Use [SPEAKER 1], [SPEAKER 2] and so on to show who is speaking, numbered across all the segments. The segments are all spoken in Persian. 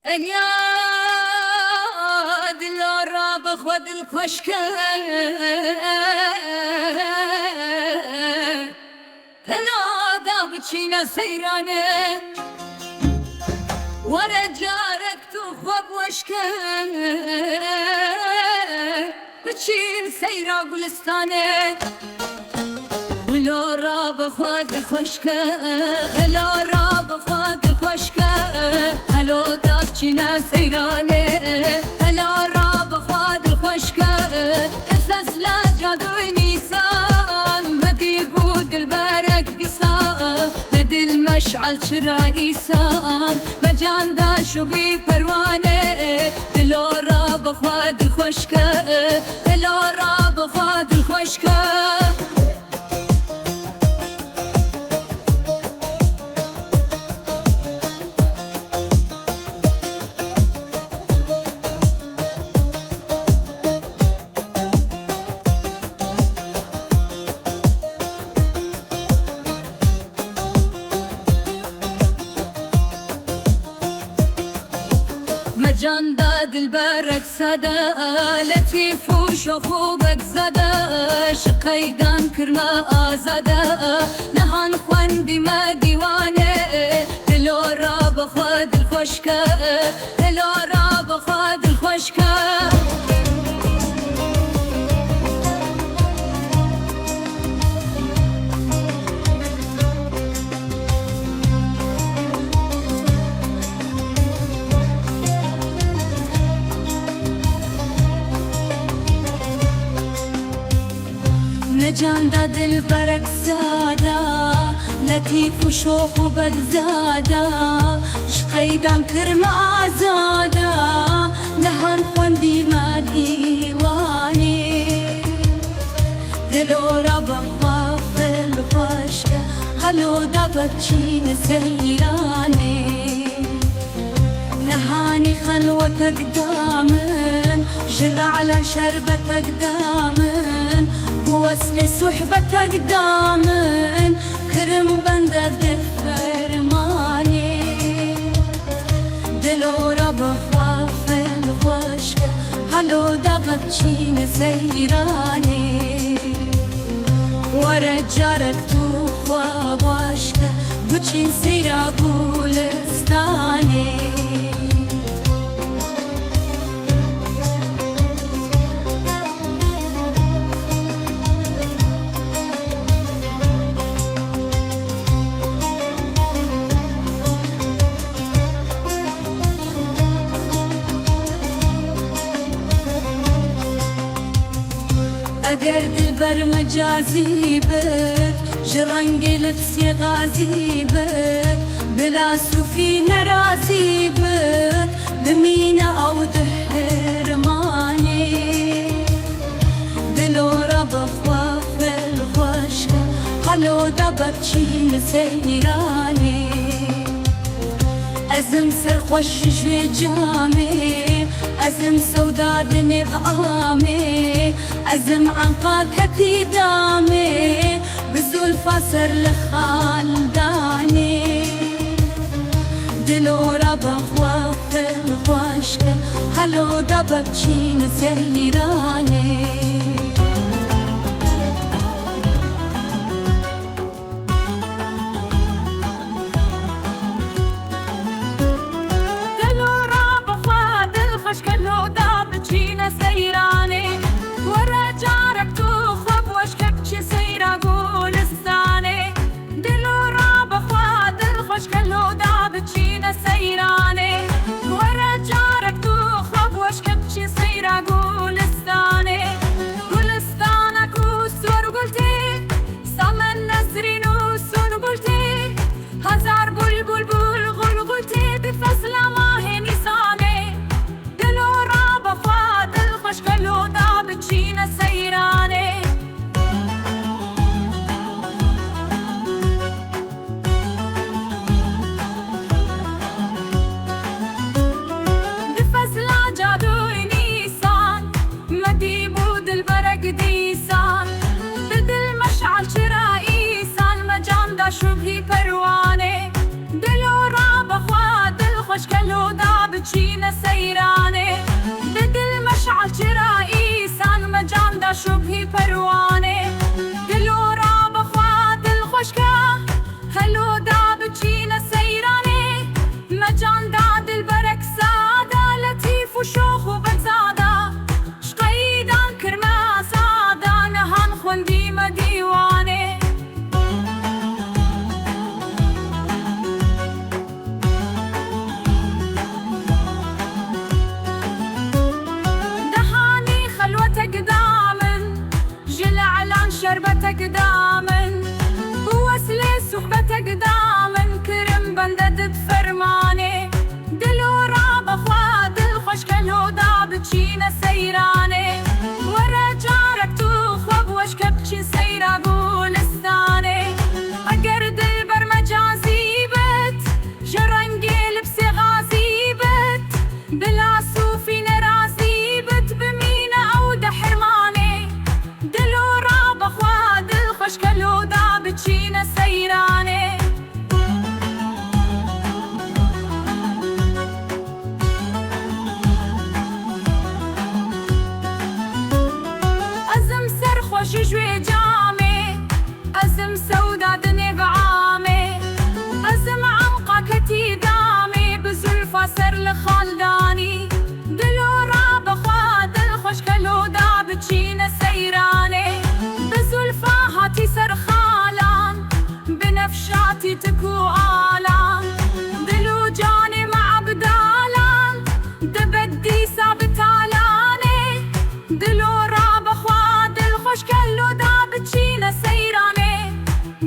[SPEAKER 1] يا دلارا بخود الخشكة تنادا بچينا سيرانه ورجارك تخوب وشكة بچين سيرا قلستانه لارا بخود الخشكة لارا بخود الخشكة هلو دابچينا سيرانه لارا بخود الخشكة اساس لا جادوي نيسان مدي بود البارك بيسان مدي المشعل شرا إيسان مجان داشو بي پروانه لارا بخود الخشكة لارا بخود الخشكة مجان داد البرك سدا لطيف وشوفوبك زدا شقيدان كرما آزادا نهان خوان بما ديوانه دلورا بخود الخشكة دلورا بخود الخشكة مجان داد البرك زادا لطيف وشوق وبدزادا شقيدان كرما آزادا نهان خوان بما ديواني دلورا بخواف الخشكة هلو دابتشين سيراني نهاني خلوتك دامن جر على شربتك دامن بوصل صحبتك دامن كرم بندد فرماني دلورا بخاف الخشكة هلو دابتشين سيراني ورجارك تو خواب واشكة بچين سيرا بولستاني اگر دلبر مجازي بك جرنگ لبسي غازي بك بلا صوفي نرازي بك بمينا او دهرماني دلورا بخواف الخشكة هلو دابتشين سيراني ازم سرخوش جوي جامي ازم سوداد نغامي ازم عنقاك هكي دامي بزولفا سر لخالداني دلورا بخواف الخشكة هلو دابتشين سيراني
[SPEAKER 2] سيراني ورا جارك تخوب وشكك شي سيرا قولستاني دلورا بخواد الخشكة لو دابتشينا سيراني ورا جارك تخوب وشكك شي سيرا قولستاني بچینە سەیرانێ دل مەشعەل چرایی سان مەجاندا شوبهی پەروانێ دلۆرا بەخوا دڵخۆشکە هەلۆدا بچینە سەیرانێ مەجاندا دلبەرێک سادە لەتیف و شۆخ و بەزادە شقەیدان کرمە سادە نەهان خوندیمە دیوانێ شربتك دامن ووسلي صحبتك دامن كرم بندد بفرماني دلورا بخوا دل خوشكلو دا بچينة سيراني ورا جارك توخوا بوشك بچين سيرا گولستاني اگر دل بر مجازي بت جرنگي لبسي غازي بت بلا صوفي نرازي بت بمينة او دا حرماني دلورا بخوا دل خوشکلو دا بچینە سەیرانێ ئەزم سەرخۆشی ژوێ جامێ ئەزم سەودا دنێ بەعامێ ئەزم عەمقاکەتی دامێ بزولفا سەر لە خاڵدانی دلۆرا بەخوا دل خوشکلو دا بچینە سەیرانێ بزولفا هاتی سر خالان بنفشاتی تکو آلان دلو جانی مع بدالان دبدی ثابت آلانه دلو را بخوا دل خوشکلو دا بچینە سەیرانێ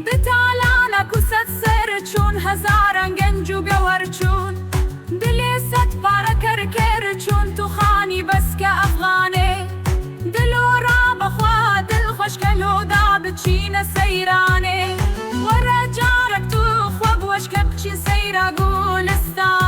[SPEAKER 2] بتالانا کوسەت سەر چون هەزاران گەنج و گەوەر چون دلێ سەد پارە کەرکێر چون تو خانی بەسکە ئەفغانێ دلۆرا بەخوا دل خوشکلو دا بچینە سەیرانێ وەرە جارێک توخوا بوەشکە بچین سەیرا گولستان